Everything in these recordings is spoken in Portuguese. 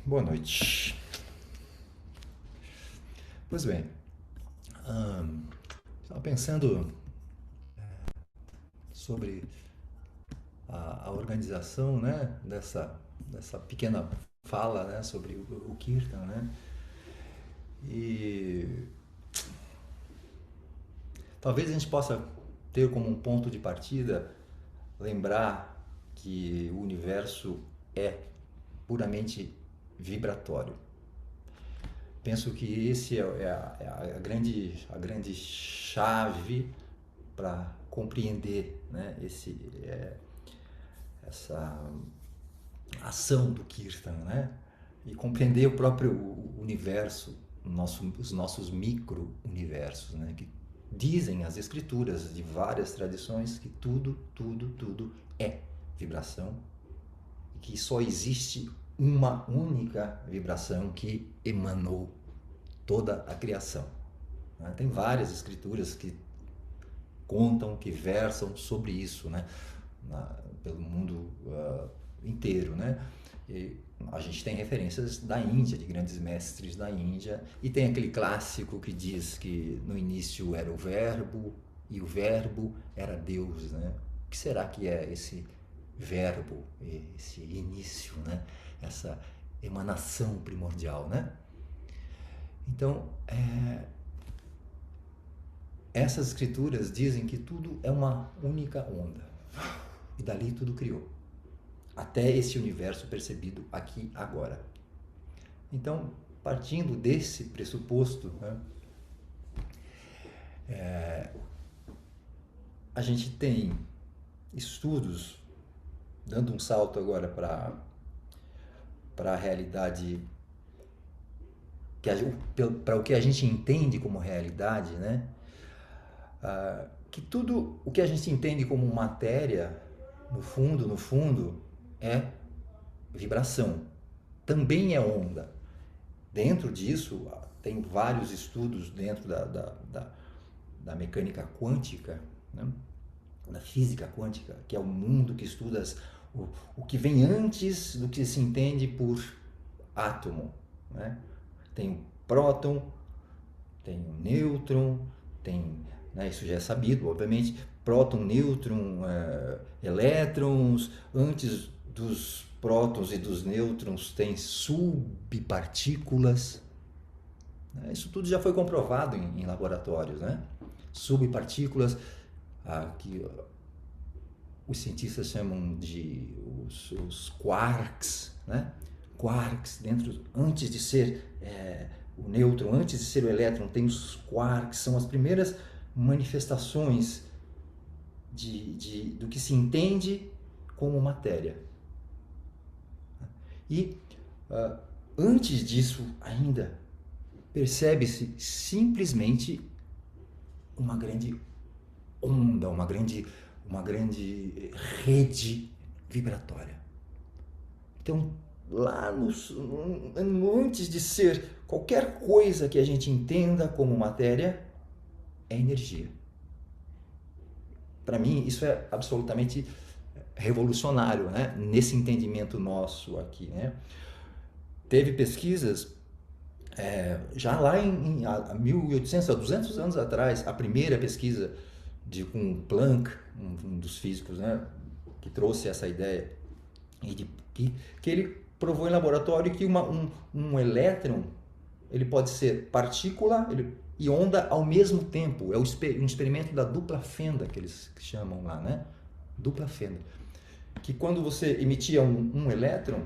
Boa noite. Pois bem, estava pensando sobre a organização, né, dessa pequena fala, né, sobre o Kirtan, né, e talvez a gente possa ter como um ponto de partida lembrar que o universo é puramente vibratório. Penso que esse é a grande chave para compreender, né, essa ação do Kirtan, né, e compreender o próprio universo, os nossos micro-universos, né, que dizem as escrituras de várias tradições que tudo é vibração e que só existe uma única vibração que emanou toda a criação. Tem várias escrituras que contam, que versam sobre isso, né? Pelo mundo inteiro, né? E a gente tem referências da Índia, de grandes mestres da Índia, e tem aquele clássico que diz que no início era o verbo e o verbo era Deus, né? O que será que é esse verbo, esse início, né? Essa emanação primordial, né? Então, essas escrituras dizem que tudo é uma única onda. E dali tudo criou. Até esse universo percebido aqui agora. Então, partindo desse pressuposto, né, a gente tem estudos, dando um salto agora para a realidade, para o que a gente entende como realidade, né? Que tudo o que a gente entende como matéria, no fundo, é vibração. Também é onda. Dentro disso, tem vários estudos dentro da mecânica quântica, né? Da física quântica, que é o mundo que estuda o que vem antes do que se entende por átomo, né? Tem o próton, tem o nêutron, tem, né, isso já é sabido, obviamente, próton, nêutron, elétrons. Antes dos prótons e dos nêutrons tem subpartículas. Isso tudo já foi comprovado em laboratórios, né? Subpartículas, que os cientistas chamam de os quarks, né? Quarks, antes de ser o nêutron, antes de ser o elétron, tem os quarks, são as primeiras manifestações do que se entende como matéria. E antes disso ainda, percebe-se simplesmente uma grande onda, uma grande rede vibratória. Então, lá antes de ser qualquer coisa que a gente entenda como matéria, é energia. Para mim, isso é absolutamente revolucionário, né? Nesse entendimento nosso aqui, né? Teve pesquisas já lá em 1800, há 200 anos atrás, a primeira pesquisa com Planck, um dos físicos, né, que trouxe essa ideia, e que ele provou em laboratório que um elétron ele pode ser partícula e onda ao mesmo tempo. É um experimento da dupla fenda que eles chamam lá, né? Dupla fenda. Que quando você emitia um elétron,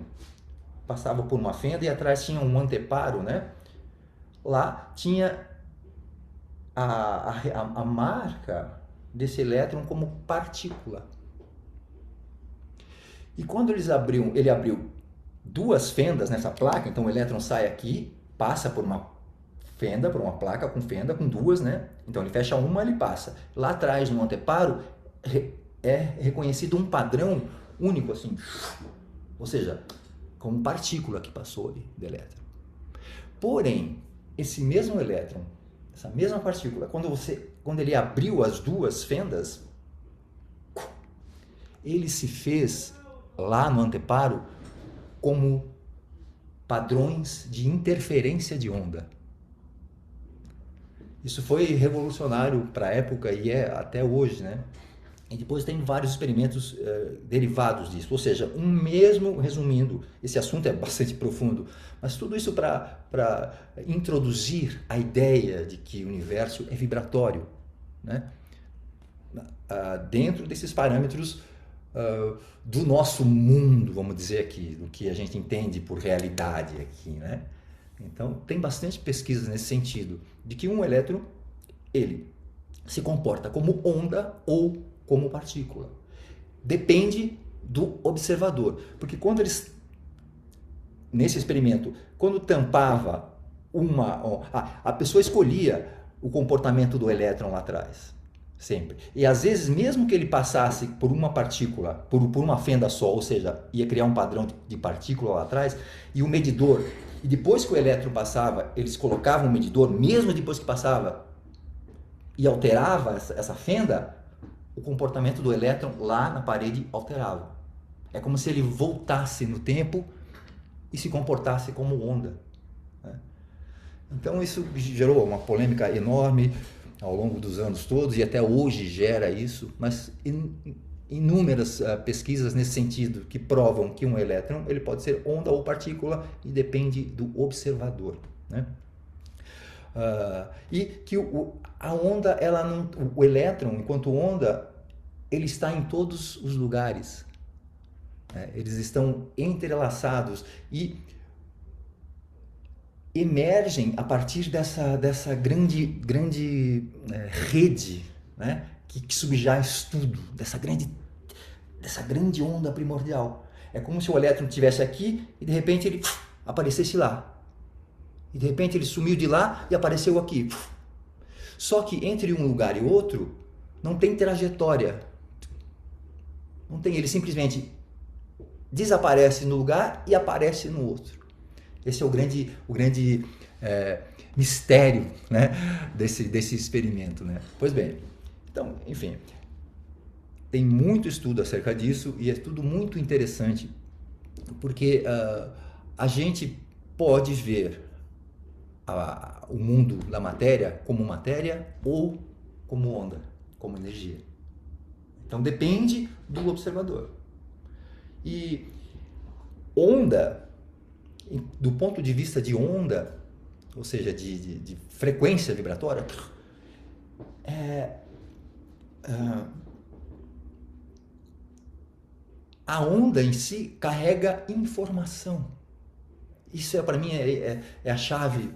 passava por uma fenda e atrás tinha um anteparo, né? Lá tinha a marca desse elétron como partícula. E quando ele abriu duas fendas nessa placa, então o elétron sai aqui, passa por uma fenda, por uma placa com fenda, com duas, né? Então ele fecha uma, ele passa. Lá atrás, no anteparo, é reconhecido um padrão único, assim, ou seja, como partícula que passou ali do elétron. Porém, esse mesmo elétron, essa mesma partícula, quando ele abriu as duas fendas, ele se fez lá no anteparo como padrões de interferência de onda. Isso foi revolucionário para a época e é até hoje, né? E depois tem vários experimentos derivados disso, ou seja, resumindo, esse assunto é bastante profundo, mas tudo isso para introduzir a ideia de que o universo é vibratório, né? Dentro desses parâmetros do nosso mundo, vamos dizer aqui, do que a gente entende por realidade aqui, né? Então, tem bastante pesquisas nesse sentido, de que um elétron, ele se comporta como onda ou como partícula. Depende do observador, porque quando eles, nesse experimento, quando tampava a pessoa escolhia o comportamento do elétron lá atrás, sempre. E às vezes, mesmo que ele passasse por uma partícula, por uma fenda só, ou seja, ia criar um padrão de partícula lá atrás, e o medidor, e depois que o elétron passava, eles colocavam o medidor, mesmo depois que passava, e alterava essa fenda, o comportamento do elétron lá na parede alterava. É como se ele voltasse no tempo e se comportasse como onda, né? Então isso gerou uma polêmica enorme ao longo dos anos todos e até hoje gera isso, mas inúmeras pesquisas nesse sentido que provam que um elétron ele pode ser onda ou partícula e depende do observador, né? E que a onda, ela não, o elétron, enquanto onda, ele está em todos os lugares, né? Eles estão entrelaçados e emergem a partir dessa grande rede, né? que subjaz tudo, dessa grande onda primordial. É como se o elétron estivesse aqui e de repente ele aparecesse lá. E de repente ele sumiu de lá e apareceu aqui. Só que entre um lugar e outro não tem trajetória. Não tem, ele simplesmente desaparece no lugar e aparece no outro. Esse é o grande mistério, né, desse experimento, né? Pois bem, então, enfim, tem muito estudo acerca disso e é tudo muito interessante, porque a gente pode ver o mundo da matéria ou como onda, como energia. Então depende do observador. E onda, do ponto de vista de onda, ou seja, de frequência vibratória, a onda em si carrega informação. Isso para mim é a chave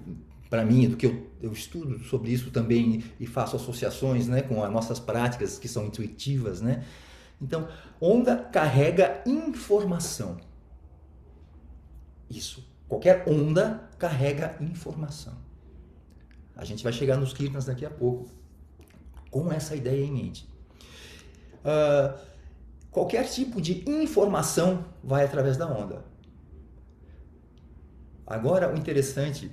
para mim, do que eu estudo sobre isso também e faço associações, né, com as nossas práticas que são intuitivas, né? Então, onda carrega informação. Isso. Qualquer onda carrega informação. A gente vai chegar nos kirtans daqui a pouco com essa ideia em mente. Qualquer tipo de informação vai através da onda. Agora, o interessante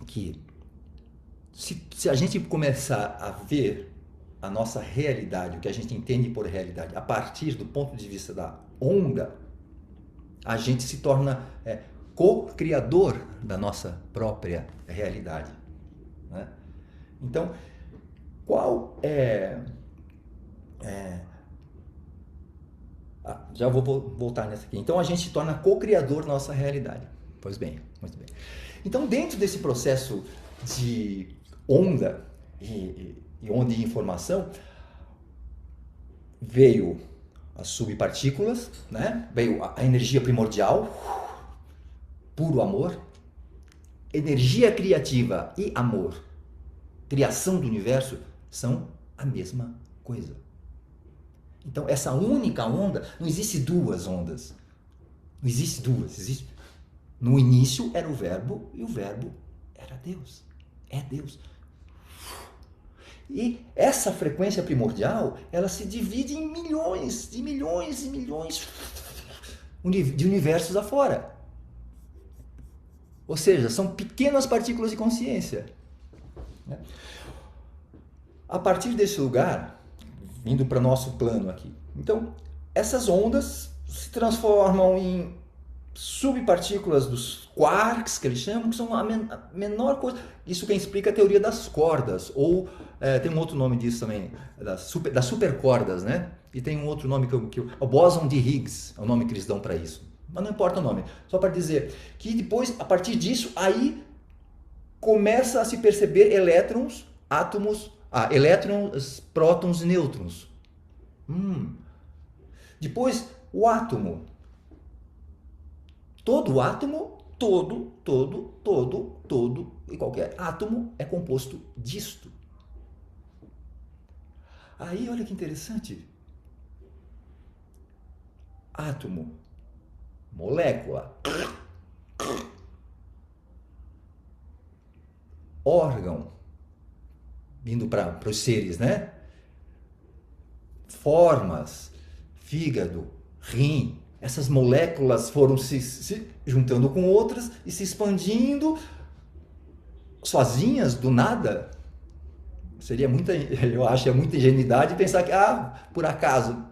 é que se a gente começar a ver a nossa realidade, o que a gente entende por realidade, a partir do ponto de vista da onda, a gente se torna co-criador da nossa própria realidade, né? Então, qual já vou voltar nessa aqui. Então, a gente se torna co-criador da nossa realidade. Pois bem, muito bem. Então, dentro desse processo de onda e onda de informação, veio as subpartículas, né? Veio a energia primordial, puro amor, energia criativa e amor, criação do universo, são a mesma coisa. Então, essa única onda, não existe duas ondas. Não existe duas, existe. No início era o verbo e o verbo era Deus. É Deus. E essa frequência primordial, ela se divide em milhões de milhões de universos afora. Ou seja, são pequenas partículas de consciência. A partir desse lugar, vindo para o nosso plano aqui, então, essas ondas se transformam em subpartículas dos quarks, que eles chamam, que são a menor coisa. Isso quem explica a teoria das cordas, ou tem um outro nome disso também, das supercordas, né? E tem um outro nome o bóson de Higgs, é o nome que eles dão para isso. Mas não importa o nome, só para dizer que depois, a partir disso, aí começa a se perceber elétrons, átomos, elétrons, prótons e nêutrons. Depois, o átomo. Todo átomo, todo e qualquer átomo é composto disto. Aí, olha que interessante. Átomo, molécula, órgão, indo para os seres, né? Formas, fígado, rim. Essas moléculas foram se juntando com outras e se expandindo sozinhas, do nada. Seria muita, eu acho, muita ingenuidade pensar que, por acaso,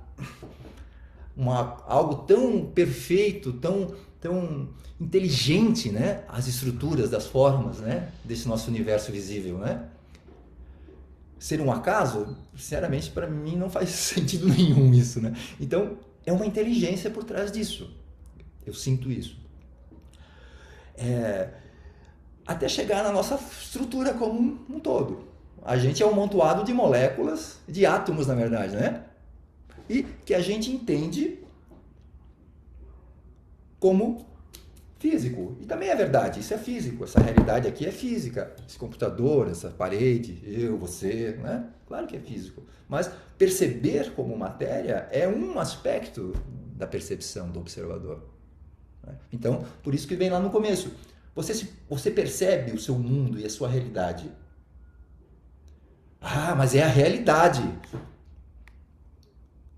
algo tão perfeito, tão inteligente, né? As estruturas das formas, né? Desse nosso universo visível, né? Ser um acaso, sinceramente, para mim não faz sentido nenhum isso, né? Então, é uma inteligência por trás disso. Eu sinto isso. Até chegar na nossa estrutura como um todo. A gente é um amontoado de moléculas, de átomos, na verdade, né? E que a gente entende como físico. E também é verdade, isso é físico. Essa realidade aqui é física. Esse computador, essa parede, eu, você, né? Claro que é físico. Mas perceber como matéria é um aspecto da percepção do observador. Então, por isso que vem lá no começo. Você percebe o seu mundo e a sua realidade. Mas é a realidade.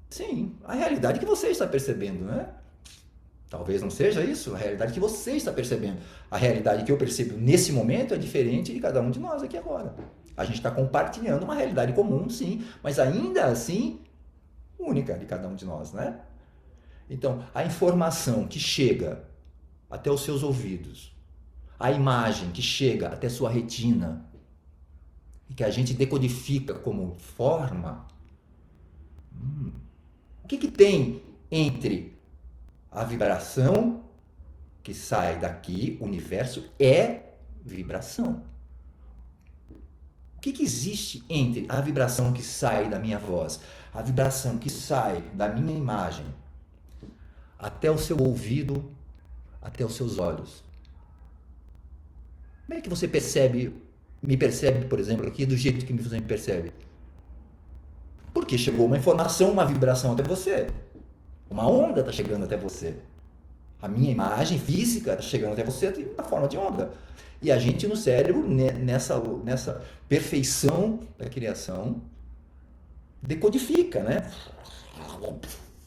Sim, a realidade que você está percebendo, né? Talvez não seja isso, a realidade que você está percebendo. A realidade que eu percebo nesse momento é diferente de cada um de nós aqui agora. A gente está compartilhando uma realidade comum, sim, mas ainda assim única de cada um de nós, né? Então, a informação que chega até os seus ouvidos, a imagem que chega até sua retina, e que a gente decodifica como forma, o que tem entre a vibração que sai daqui, o universo é vibração. O que existe entre a vibração que sai da minha voz, a vibração que sai da minha imagem, até o seu ouvido, até os seus olhos? Como é que você me percebe, por exemplo, aqui do jeito que você me percebe? Porque chegou uma informação, uma vibração até você. Uma onda está chegando até você. A minha imagem física está chegando até você na forma de onda. E a gente no cérebro, nessa perfeição da criação, decodifica, né?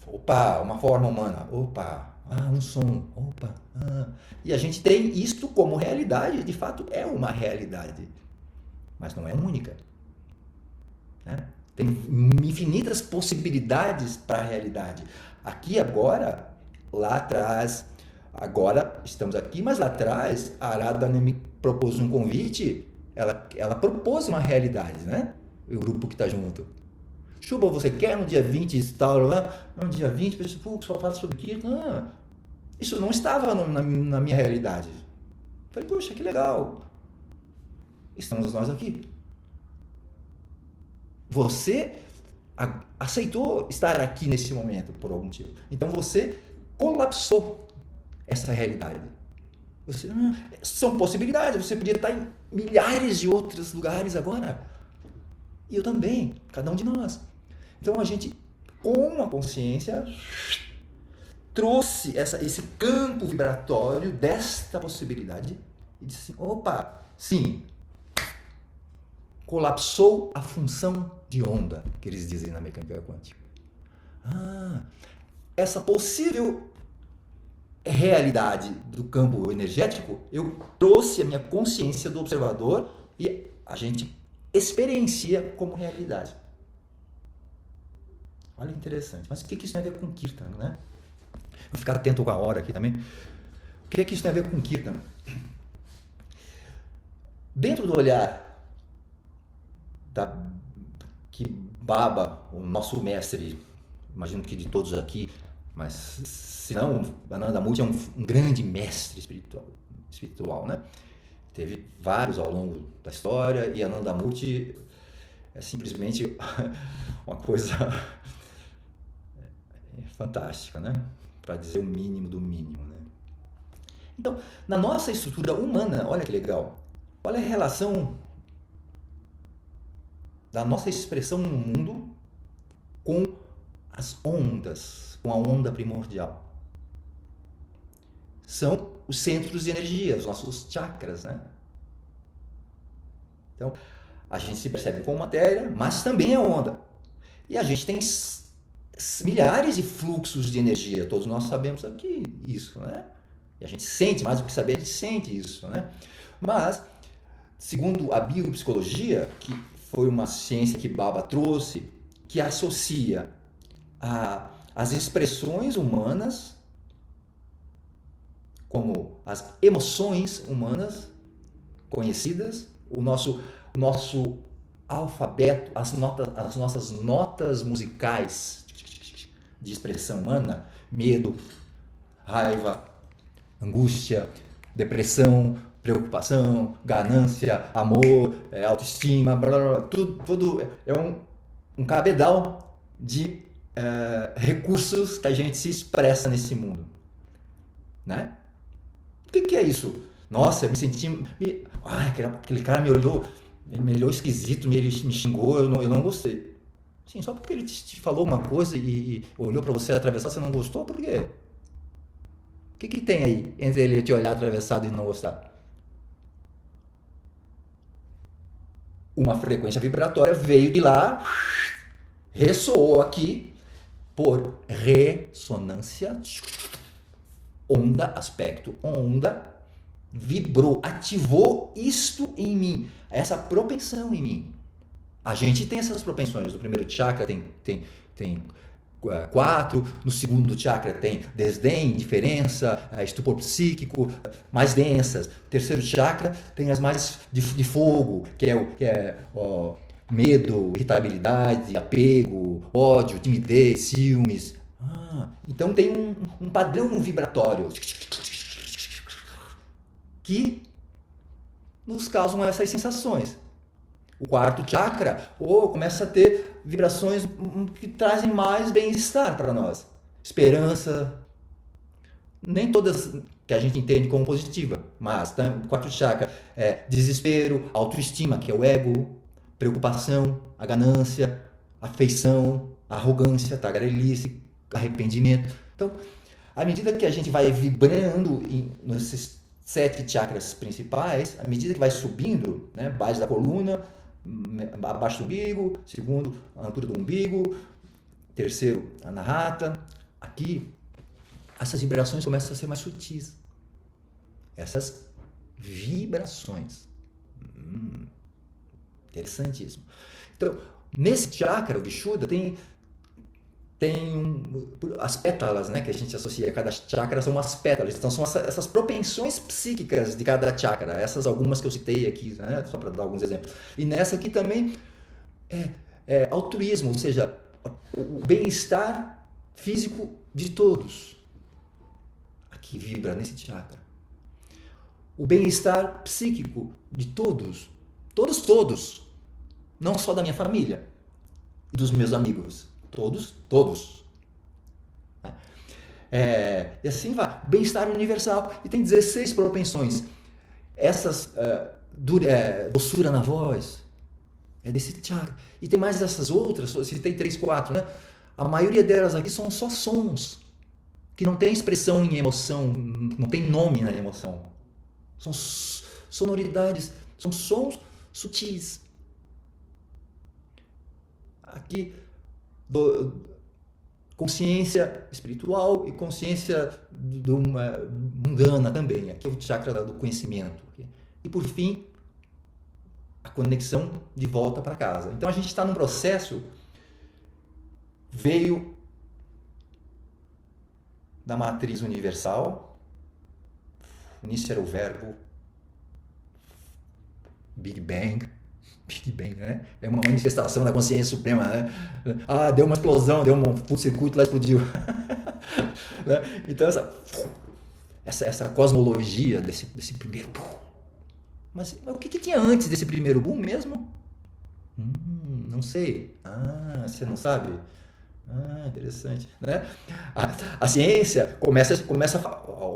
Opa, uma forma humana. Opa, um som. Opa, E a gente tem isto como realidade. De fato, é uma realidade. Mas não é única. Né? Tem infinitas possibilidades para a realidade. Aqui agora, lá atrás, agora estamos aqui, mas lá atrás a Arada me propôs um convite, ela propôs uma realidade, né? O grupo que está junto. Chuba, você quer no dia 20 estar lá? No dia 20, pessoal, só fala sobre aquilo. Isso não estava na minha realidade. Falei, puxa, que legal. Estamos nós aqui. Você aceitou estar aqui nesse momento por algum motivo. Então você colapsou essa realidade. São possibilidades. Você podia estar em milhares de outros lugares agora. E eu também. Cada um de nós. Então a gente, com a consciência, trouxe esse campo vibratório desta possibilidade e disse assim, opa, sim, colapsou a função de onda, que eles dizem na mecânica quântica. Essa possível realidade do campo energético, eu trouxe a minha consciência do observador e a gente experiencia como realidade. Olha que interessante. Mas o que isso tem a ver com Kirtan, né? Vou ficar atento com a hora aqui também. O que é que isso tem a ver com Kirtan? Dentro do olhar da, que Baba, o nosso mestre, imagino que de todos aqui, mas se não, Ananda Murti é um grande mestre espiritual, né? Teve vários ao longo da história e Ananda Murti é simplesmente uma coisa fantástica, né? Para dizer o mínimo do mínimo, né? Então, na nossa estrutura humana, olha que legal, olha a relação da nossa expressão no mundo com as ondas, com a onda primordial. São os centros de energia, os nossos chakras, né? Então, a gente se percebe como matéria, mas também é onda. E a gente tem milhares de fluxos de energia, todos nós sabemos aqui isso, né? E a gente sente, mais do que saber, a gente sente isso, né? Mas, segundo a biopsicologia, que foi uma ciência que Baba trouxe, que associa as expressões humanas, como as emoções humanas conhecidas, o nosso alfabeto, as nossas notas musicais de expressão humana, medo, raiva, angústia, depressão, preocupação, ganância, amor, autoestima, blá, blá, blá, tudo é um cabedal de recursos que a gente se expressa nesse mundo, né? O que é isso? Nossa, eu me senti, aquele cara me olhou esquisito, me xingou, eu não gostei. Sim, só porque ele te falou uma coisa e olhou para você atravessar, você não gostou, por quê? O que tem aí entre ele te olhar atravessado e não gostar? Uma frequência vibratória veio de lá, ressoou aqui por ressonância, onda, aspecto onda, vibrou, ativou isto em mim, essa propensão em mim. A gente tem essas propensões. No primeiro chakra tem 4, no segundo chakra tem desdém, indiferença, estupor psíquico, mais densas. Terceiro chakra tem as mais de fogo, que é medo, irritabilidade, apego, ódio, timidez, ciúmes. Então tem um padrão vibratório que nos causam essas sensações. O quarto chakra começa a ter vibrações que trazem mais bem-estar para nós. Esperança, nem todas que a gente entende como positiva, mas o quarto chakra é desespero, autoestima, que é o ego, preocupação, a ganância, afeição, arrogância, tagarelice, arrependimento. Então, à medida que a gente vai vibrando nesses 7 chakras principais, à medida que vai subindo, né, base da coluna, abaixo do umbigo, segundo, a altura do umbigo, terceiro, a anahata, aqui, essas vibrações começam a ser mais sutis. Essas vibrações. Interessantíssimo. Então, nesse chakra, o Vishuddha, tem as pétalas, né, que a gente associa a cada chakra, são umas pétalas, então são essas propensões psíquicas de cada chakra, essas algumas que eu citei aqui, né, só para dar alguns exemplos. E nessa aqui também é altruísmo, ou seja, o bem-estar físico de todos. Aqui vibra nesse chakra. O bem-estar psíquico de todos. Todos. Não só da minha família e dos meus amigos. Todos. E assim vai. Bem-estar universal. E tem 16 propensões. Essas, doçura na voz, é desse chakra. E tem mais essas outras, se tem 3, 4, né? A maioria delas aqui são só sons, que não tem expressão em emoção, não tem nome na emoção. São sonoridades, são sons sutis. Aqui, consciência espiritual e consciência mundana também. Aqui é o chakra do conhecimento. E por fim, a conexão de volta para casa. Então a gente está num processo, veio da matriz universal, No início era o verbo, Big Bang. Big Bang, né? É uma manifestação da consciência suprema, né? Ah, deu uma explosão, deu um curto-circuito lá, explodiu. Né? Então essa cosmologia desse primeiro boom. Mas o que tinha antes desse primeiro boom mesmo? Não sei. Ah, você não sabe? Ah, interessante, né? A ciência começa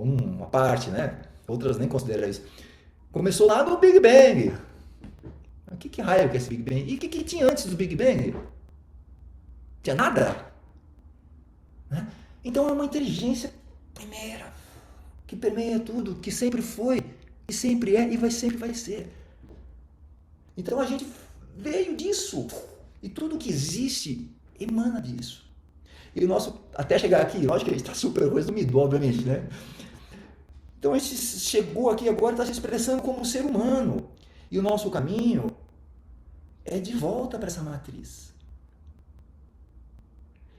uma parte, né? Outras nem consideram isso. Começou lá no Big Bang. O que raio que é esse Big Bang? E o que tinha antes do Big Bang? Tinha nada? Né? Então é uma inteligência primeira, que permeia tudo, que sempre foi, que sempre é e sempre vai ser. Então a gente veio disso. E tudo que existe emana disso. E o nosso, até chegar aqui, lógico que a gente está super resumido, obviamente, né? Então a gente chegou aqui agora, está se expressando como ser humano. E o nosso caminho é de volta para essa matriz.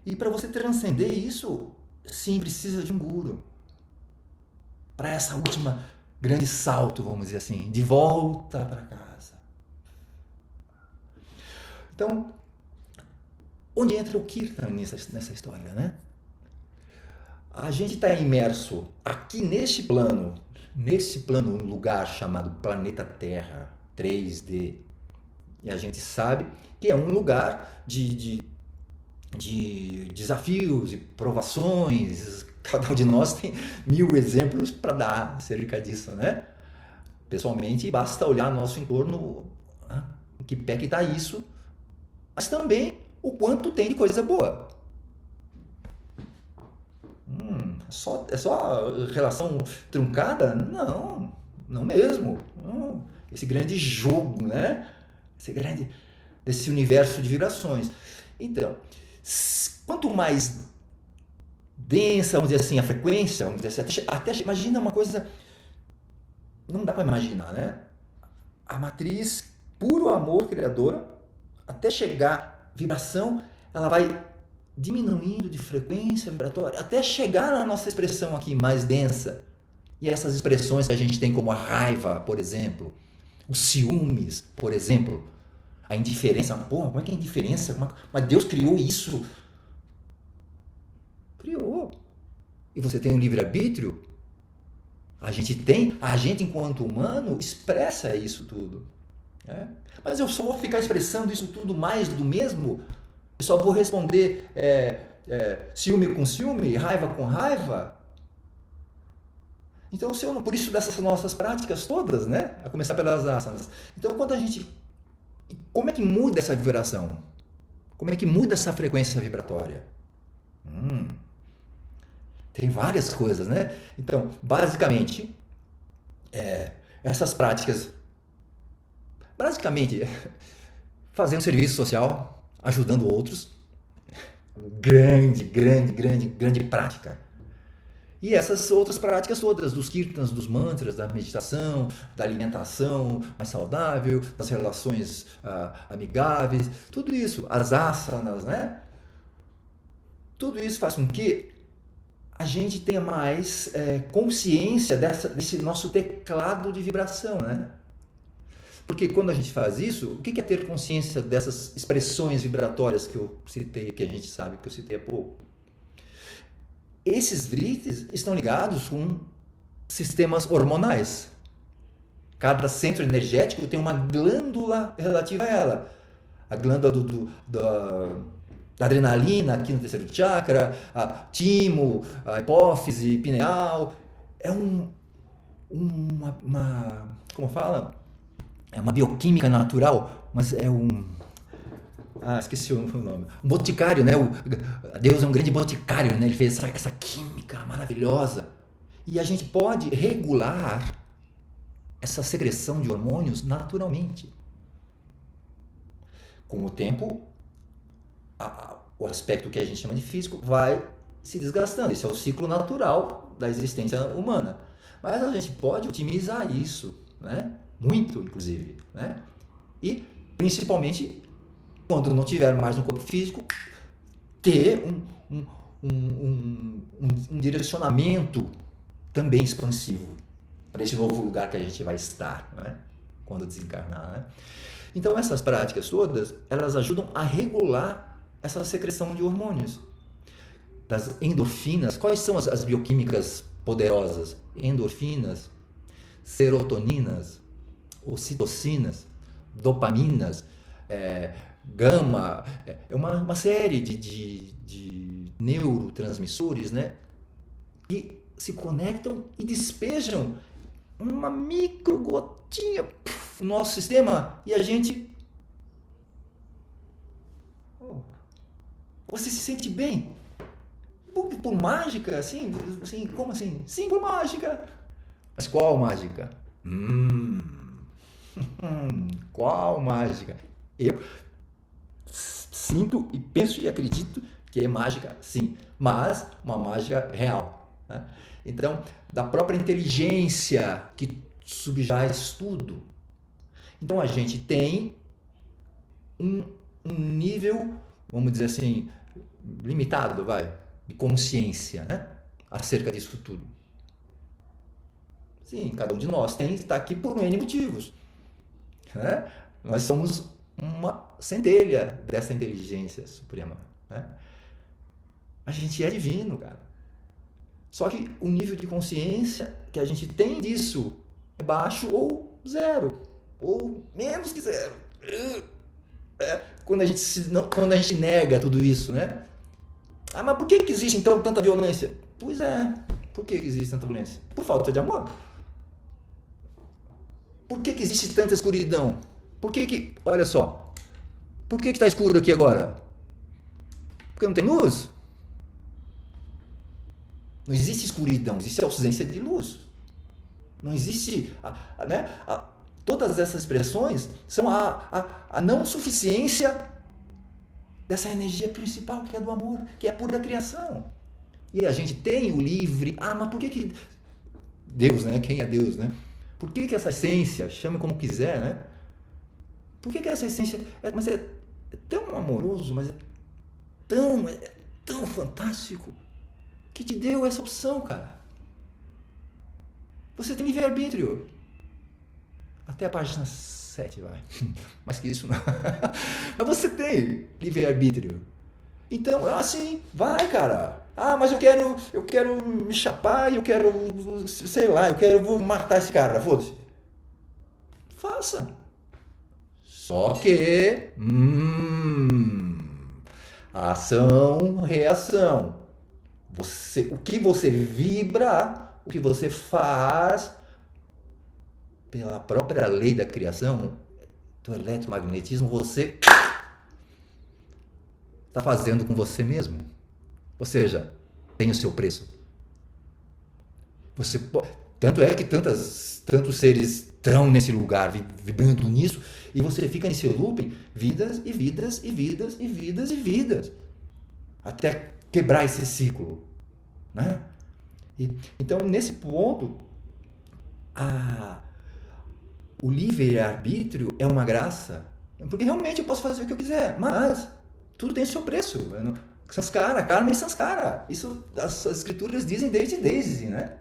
E para você transcender isso, sim, precisa de um guru. Para essa última grande salto, vamos dizer assim, de volta para casa. Então, onde entra o Kirtan nessa história, né? A gente está imerso aqui nesse plano, um lugar chamado planeta Terra, 3D. E a gente sabe que é um lugar de desafios e provações. Cada um de nós tem 1000 exemplos para dar acerca disso, né? Pessoalmente, basta olhar nosso entorno, né? Em que pé que está isso, mas também o quanto tem de coisa boa. É só relação truncada? Não, não mesmo. Não. Esse grande jogo, né? Desse universo de vibrações. Então, quanto mais densa, vamos dizer assim, a frequência, vamos dizer assim, até imagina uma coisa, não dá para imaginar, né? A matriz, puro amor criadora, até chegar vibração, ela vai diminuindo de frequência vibratória, até chegar na nossa expressão aqui mais densa. E essas expressões que a gente tem como a raiva, por exemplo, os ciúmes, por exemplo, a indiferença. Porra, como é que é indiferença? Mas Deus criou isso. Criou. E você tem um livre-arbítrio? A gente enquanto humano expressa isso tudo. Né? Mas eu só vou ficar expressando isso tudo mais do mesmo? Eu só vou responder ciúme com ciúme, raiva com raiva? Então, por isso dessas nossas práticas todas, né? A começar pelas asanas. Então, como é que muda essa vibração? Como é que muda essa frequência vibratória? Tem várias coisas, né? Então, basicamente, essas práticas, fazendo serviço social, ajudando outros, grande prática. E essas outras práticas todas, dos kirtans, dos mantras, da meditação, da alimentação mais saudável, das relações amigáveis, tudo isso, as asanas, né? Tudo isso faz com que a gente tenha mais consciência desse nosso teclado de vibração, né? Porque quando a gente faz isso, o que é ter consciência dessas expressões vibratórias que eu citei, que a gente sabe que eu citei há pouco? Esses vrittis estão ligados com sistemas hormonais. Cada centro energético tem uma glândula relativa a ela. A glândula da adrenalina aqui no terceiro chakra, a timo, a hipófise, pineal. É como fala? É uma bioquímica natural, mas é esqueci o nome. Um boticário, né? Deus é um grande boticário, né? Ele fez essa química maravilhosa. E a gente pode regular essa secreção de hormônios naturalmente. Com o tempo, o aspecto que a gente chama de físico vai se desgastando. Esse é o ciclo natural da existência humana. Mas a gente pode otimizar isso, né? Muito, inclusive, né? E, principalmente, quando não tiver mais um corpo físico, ter um direcionamento também expansivo. para esse novo lugar que a gente vai estar, né? Quando desencarnar, né? Então essas práticas todas, elas ajudam a regular essa secreção de hormônios. Das endorfinas, quais são as bioquímicas poderosas? Endorfinas, serotoninas, ocitocinas, dopaminas, gama, uma série de neurotransmissores, né? Que se conectam e despejam uma micro gotinha no nosso sistema e a gente... Você se sente bem. Por mágica, assim, como assim? Sim, por mágica. Mas qual mágica? Qual mágica? Eu sinto e penso e acredito que é mágica, sim, mas uma mágica real, né? Então, da própria inteligência que subjaz tudo. Então, a gente tem um nível, vamos dizer assim, limitado, de consciência, né? Acerca disso tudo. Sim, cada um de nós está aqui por N motivos, né? Nós somos uma centelha dessa inteligência suprema, né? A gente é divino, cara. Só que o nível de consciência que a gente tem disso é baixo ou zero, ou menos que zero. Quando a gente nega tudo isso, né? Ah, mas por que existe então tanta violência? Pois é, por que existe tanta violência? Por falta de amor. Por que existe tanta escuridão? Olha só, por que está escuro aqui agora? Porque não tem luz? Não existe escuridão, existe ausência de luz. Não existe, né? Todas essas expressões são a não suficiência dessa energia principal, que é do amor, que é pura criação. E a gente tem o livre... mas por que Deus, né? Quem é Deus, né? Por que essa essência, chame como quiser, né? Por que essa essência... Mas é tão amoroso, mas é tão fantástico, que te deu essa opção, cara. Você tem livre-arbítrio. Até a página 7, vai. Mais que isso não. Mas você tem livre-arbítrio. Então, assim, vai, cara. Mas eu quero me chapar, eu quero, sei lá, vou matar esse cara, foda-se. Faça. Só que, ação, reação. O que você vibra, o que você faz, pela própria lei da criação, do eletromagnetismo, você está fazendo com você mesmo. Ou seja, tem o seu preço. Tanto é que tantos seres estão nesse lugar, vibrando nisso, e você fica nesse looping, vidas e vidas e vidas e vidas e vidas, até quebrar esse ciclo, né? Então, nesse ponto, o livre-arbítrio é uma graça, porque realmente eu posso fazer o que eu quiser, mas tudo tem seu preço. Sanskara, karma e sanskara. Isso as escrituras dizem desde, né?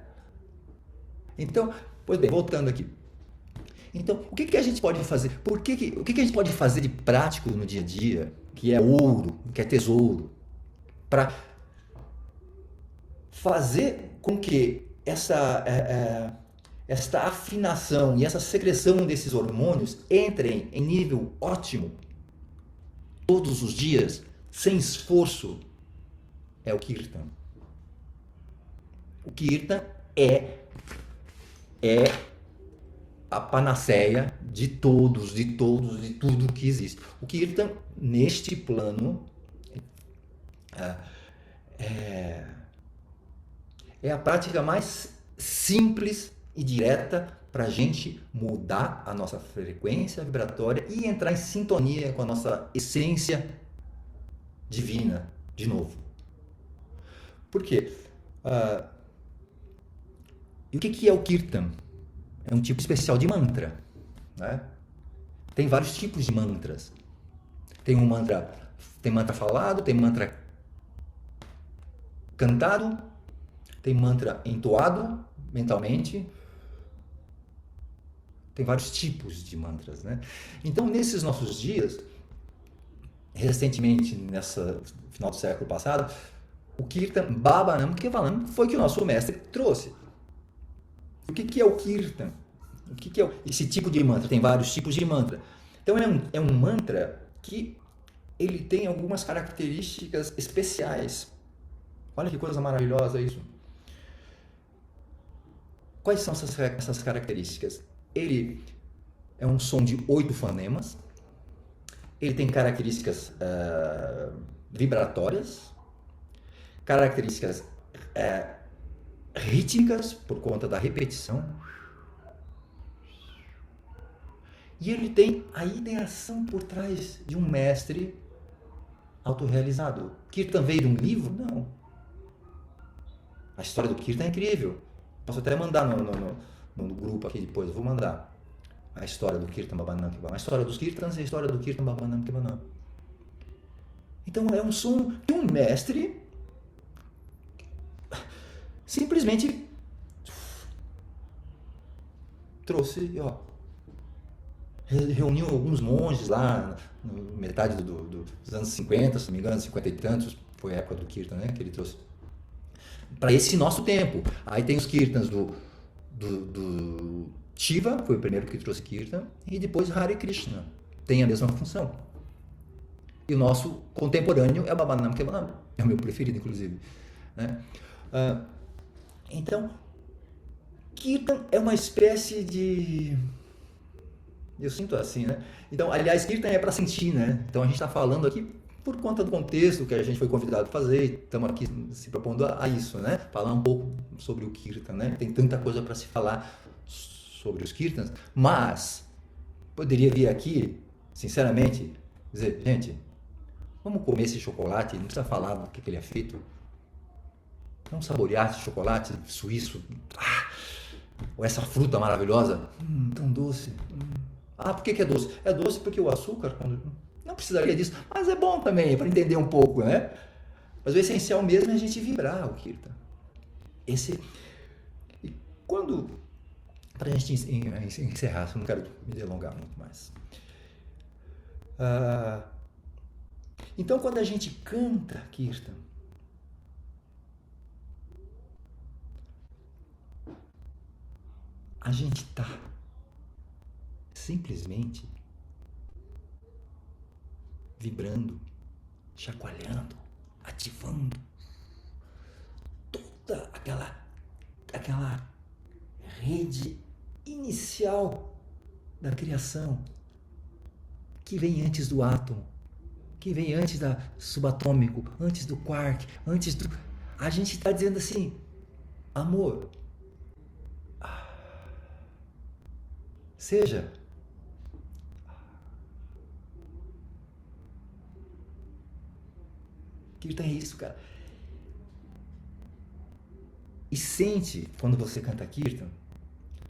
Então, pois bem, voltando aqui. Então, o que a gente pode fazer? O que a gente pode fazer de prático no dia a dia, que é ouro, que é tesouro, para fazer com que esta afinação e essa secreção desses hormônios entrem em nível ótimo todos os dias, sem esforço? É o Kirtan. O Kirtan é a panaceia de tudo que existe. O Kirtan, neste plano, é a prática mais simples e direta para a gente mudar a nossa frequência vibratória e entrar em sintonia com a nossa essência divina, de novo. Por quê? E o que é o Kirtan? É um tipo especial de mantra, né? Tem vários tipos de mantras. Tem mantra falado, tem mantra cantado, tem mantra entoado mentalmente, Tem vários tipos de mantras, né? Então, nesses nossos dias, recentemente, nessa final do século passado, o Kirtan Bhavanam Kevalam foi que o nosso mestre trouxe. O que é o Kirtan? O que é esse tipo de mantra? Tem vários tipos de mantra. Então, é um mantra que ele tem algumas características especiais. Olha que coisa maravilhosa isso. Quais são essas características? Ele é um som de 8 fonemas. Ele tem características vibratórias, características rítmicas por conta da repetição. E ele tem a ideação por trás de um mestre autorrealizado. Kirtan veio de um livro? Não. A história do Kirtan é incrível. Posso até mandar no grupo aqui depois, eu vou mandar. A história do Kirtan Bhavanam Kevalam. A história dos Kirtans e a história do Kirtan Bhavanam Kevalam. Então é um som de um mestre simplesmente trouxe, reuniu alguns monges lá, metade dos anos 50, se não me engano, 50 e tantos, foi a época do Kirtan, né, que ele trouxe. Para esse nosso tempo. Aí tem os Kirtans do Shiva, foi o primeiro que trouxe Kirtan, e depois Hare Krishna, tem a mesma função. E o nosso contemporâneo é o Bhavanam Kevalam, é o meu preferido, inclusive. Né? Então, Kirtan é uma espécie de... Eu sinto assim, né? Então, aliás, Kirtan é para sentir, né? Então, a gente está falando aqui por conta do contexto que a gente foi convidado a fazer, estamos aqui se propondo a isso, né? Falar um pouco sobre o Kirtan, né? Tem tanta coisa para se falar sobre os Kirtans, mas poderia vir aqui, sinceramente, dizer, gente, vamos comer esse chocolate, não precisa falar do que ele é feito, vamos saborear esse chocolate suíço, ou essa fruta maravilhosa, tão doce. Por que é doce? É doce porque o açúcar, não precisaria disso, mas é bom também, para entender um pouco, né? Mas o essencial mesmo é a gente vibrar o Kirtan. E quando, para a gente encerrar, eu não quero me delongar muito mais. Então, quando a gente canta Kirtan, a gente está simplesmente vibrando, chacoalhando, ativando toda aquela rede inicial da criação que vem antes do átomo, que vem antes da subatômico, antes do quark, antes do... A gente está dizendo assim, amor, seja. Kirtan é isso, cara. E sente, quando você canta Kirtan,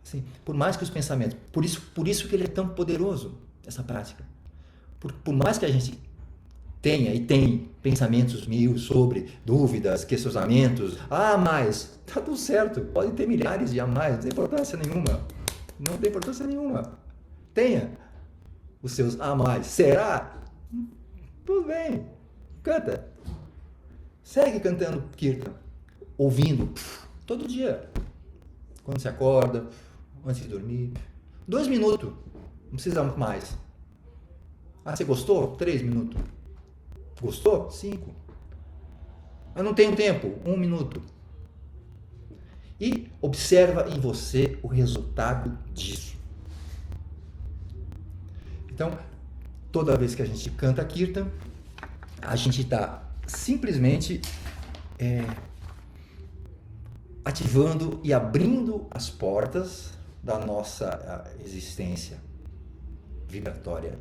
assim, por mais que os pensamentos... Por isso que ele é tão poderoso, essa prática. Por mais que a gente tenha e tem pensamentos mil sobre dúvidas, questionamentos, mas tá tudo certo, pode ter milhares de mais, não tem importância nenhuma. Não tem importância nenhuma. Tenha os seus mais. Será? Tudo bem. Canta. Segue cantando Kirtan. Ouvindo. Todo dia. Quando você acorda, antes de dormir. 2 minutos. Não precisa mais. Você gostou? 3 minutos. Gostou? 5. Eu não tenho tempo. 1 minuto. E observa em você o resultado disso. Então, toda vez que a gente canta Kirtan, a gente está simplesmente ativando e abrindo as portas da nossa existência vibratória.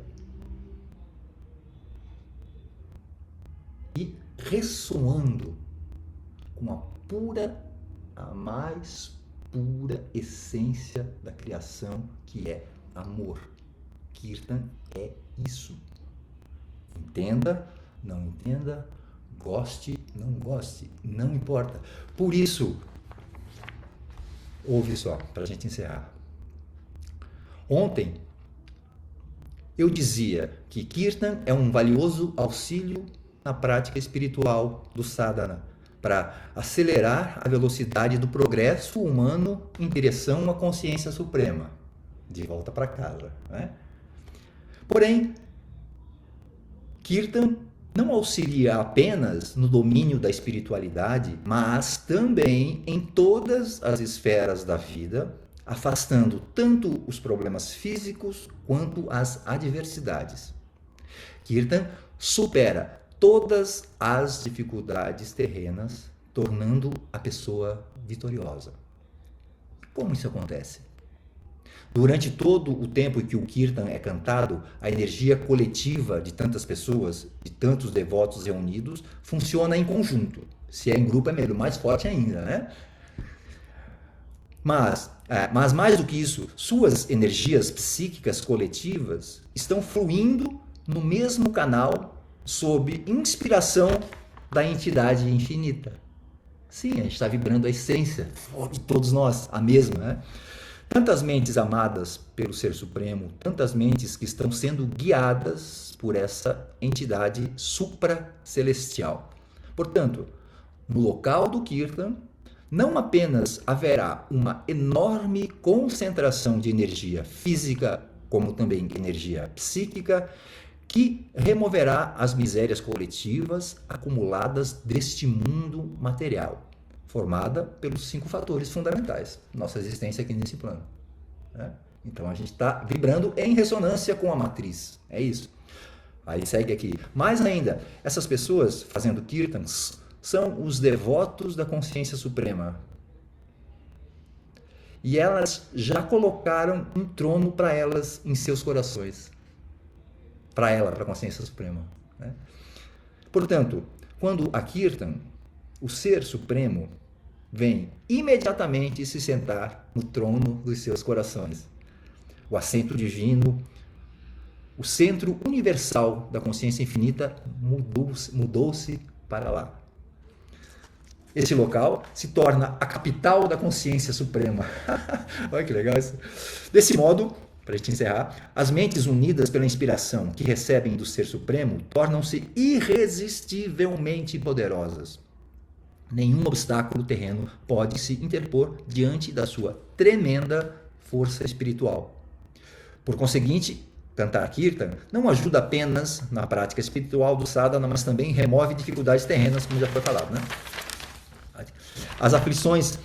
E ressoando com a mais pura essência da criação, que é amor. Kirtan é isso. Entenda, não entenda, goste, não goste, não importa. Por isso, ouve só, para a gente encerrar. Ontem eu dizia que Kirtan é um valioso auxílio na prática espiritual do sadhana, para acelerar a velocidade do progresso humano em direção à consciência suprema, de volta para casa, né? Porém, Kirtan não auxilia apenas no domínio da espiritualidade, mas também em todas as esferas da vida, afastando tanto os problemas físicos quanto as adversidades. Kirtan supera todas as dificuldades terrenas, tornando a pessoa vitoriosa. Como isso acontece? Durante todo o tempo que o Kirtan é cantado, a energia coletiva de tantas pessoas, de tantos devotos reunidos, funciona em conjunto. Se é em grupo é melhor, mais forte ainda, né? Mas mais do que isso, suas energias psíquicas coletivas estão fluindo no mesmo canal sob inspiração da entidade infinita. Sim, a gente está vibrando a essência de todos nós, a mesma, né? Tantas mentes amadas pelo Ser Supremo, tantas mentes que estão sendo guiadas por essa entidade supracelestial. Portanto, no local do Kirtan, não apenas haverá uma enorme concentração de energia física, como também energia psíquica, que removerá as misérias coletivas acumuladas deste mundo material, formada pelos 5 fatores fundamentais, nossa existência aqui nesse plano, né? Então a gente está vibrando em ressonância com a matriz, é isso. Aí segue aqui. Mais ainda, essas pessoas fazendo kirtans são os devotos da consciência suprema. E elas já colocaram um trono para elas em seus corações. Para ela, para a consciência suprema, né? Portanto, quando a kirtan, o Ser Supremo, vem imediatamente se sentar no trono dos seus corações. O assento divino, o centro universal da consciência infinita mudou-se para lá. Esse local se torna a capital da consciência suprema. Olha que legal isso. Desse modo, para a gente encerrar, as mentes unidas pela inspiração que recebem do Ser Supremo tornam-se irresistivelmente poderosas. Nenhum obstáculo terreno pode se interpor diante da sua tremenda força espiritual. Por conseguinte, cantar Kirtan não ajuda apenas na prática espiritual do sadhana, mas também remove dificuldades terrenas, como já foi falado, né? As aflições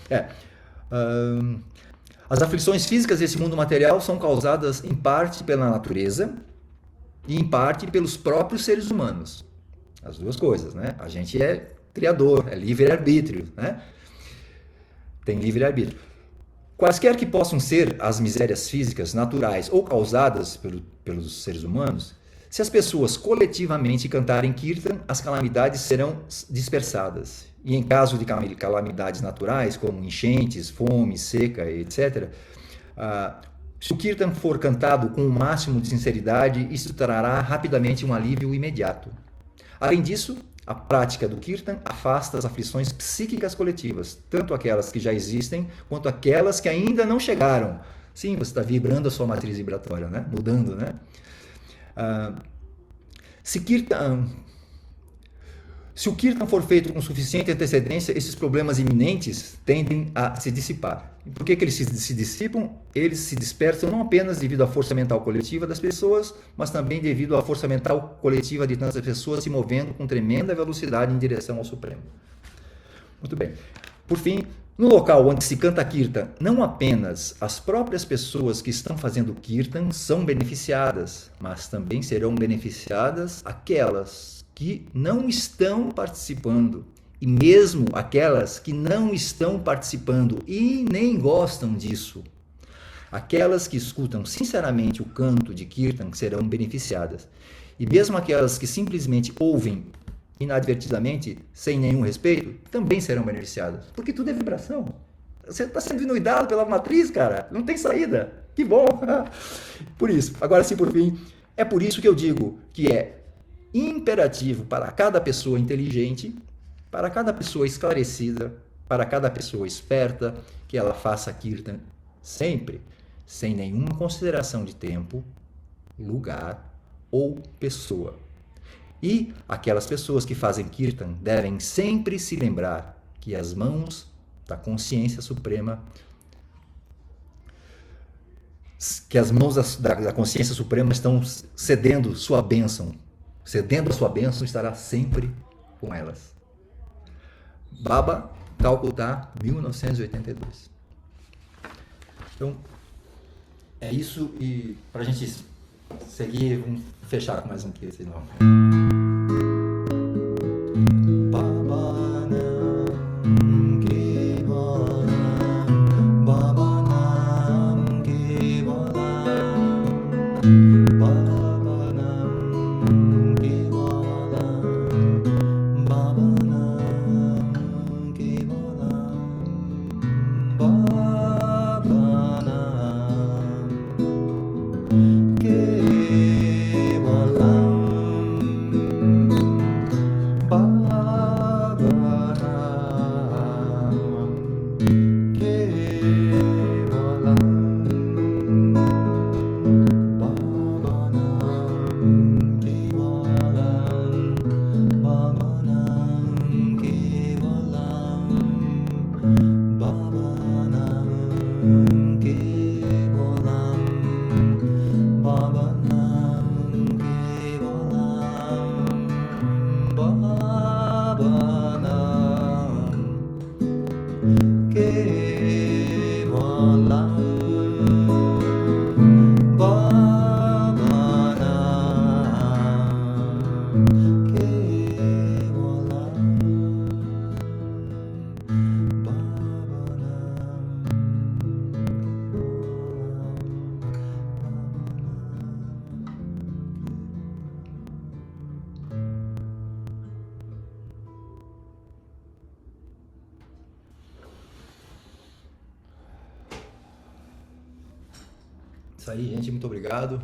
físicas desse mundo material são causadas em parte pela natureza e em parte pelos próprios seres humanos. As duas coisas, né? A gente é criador, é livre-arbítrio, né? Tem livre-arbítrio. Quaisquer que possam ser as misérias físicas naturais ou causadas pelos seres humanos, se as pessoas coletivamente cantarem Kirtan, as calamidades serão dispersadas. E em caso de calamidades naturais, como enchentes, fome, seca, etc., se o Kirtan for cantado com o máximo de sinceridade, isso trará rapidamente um alívio imediato. Além disso, a prática do Kirtan afasta as aflições psíquicas coletivas, tanto aquelas que já existem, quanto aquelas que ainda não chegaram. Sim, você está vibrando a sua matriz vibratória, né? Mudando, né? Se o Kirtan for feito com suficiente antecedência, esses problemas iminentes tendem a se dissipar. E por que eles se dissipam? Eles se dispersam não apenas devido à força mental coletiva das pessoas, mas também devido à força mental coletiva de tantas pessoas se movendo com tremenda velocidade em direção ao Supremo. Muito bem. Por fim, no local onde se canta Kirtan, não apenas as próprias pessoas que estão fazendo Kirtan são beneficiadas, mas também serão beneficiadas aquelas que não estão participando, e mesmo aquelas que não estão participando e nem gostam disso. Aquelas que escutam sinceramente o canto de Kirtan serão beneficiadas, e mesmo aquelas que simplesmente ouvem inadvertidamente, sem nenhum respeito, também serão beneficiadas, porque tudo é vibração. Você está sendo inuidado pela matriz, cara, não tem saída. Que bom! Por isso, agora sim, por fim, é por isso que eu digo que é imperativo para cada pessoa inteligente, para cada pessoa esclarecida, para cada pessoa esperta, que ela faça Kirtan sempre, sem nenhuma consideração de tempo, lugar ou pessoa. E aquelas pessoas que fazem Kirtan devem sempre se lembrar que as mãos da consciência suprema, da consciência suprema estão cedendo sua bênção. Cedendo a sua bênção, estará sempre com elas. Baba, Calcutá, 1982. Então, é isso, e para a gente seguir, vamos fechar com mais um aqui, senão. Isso aí, gente, muito obrigado.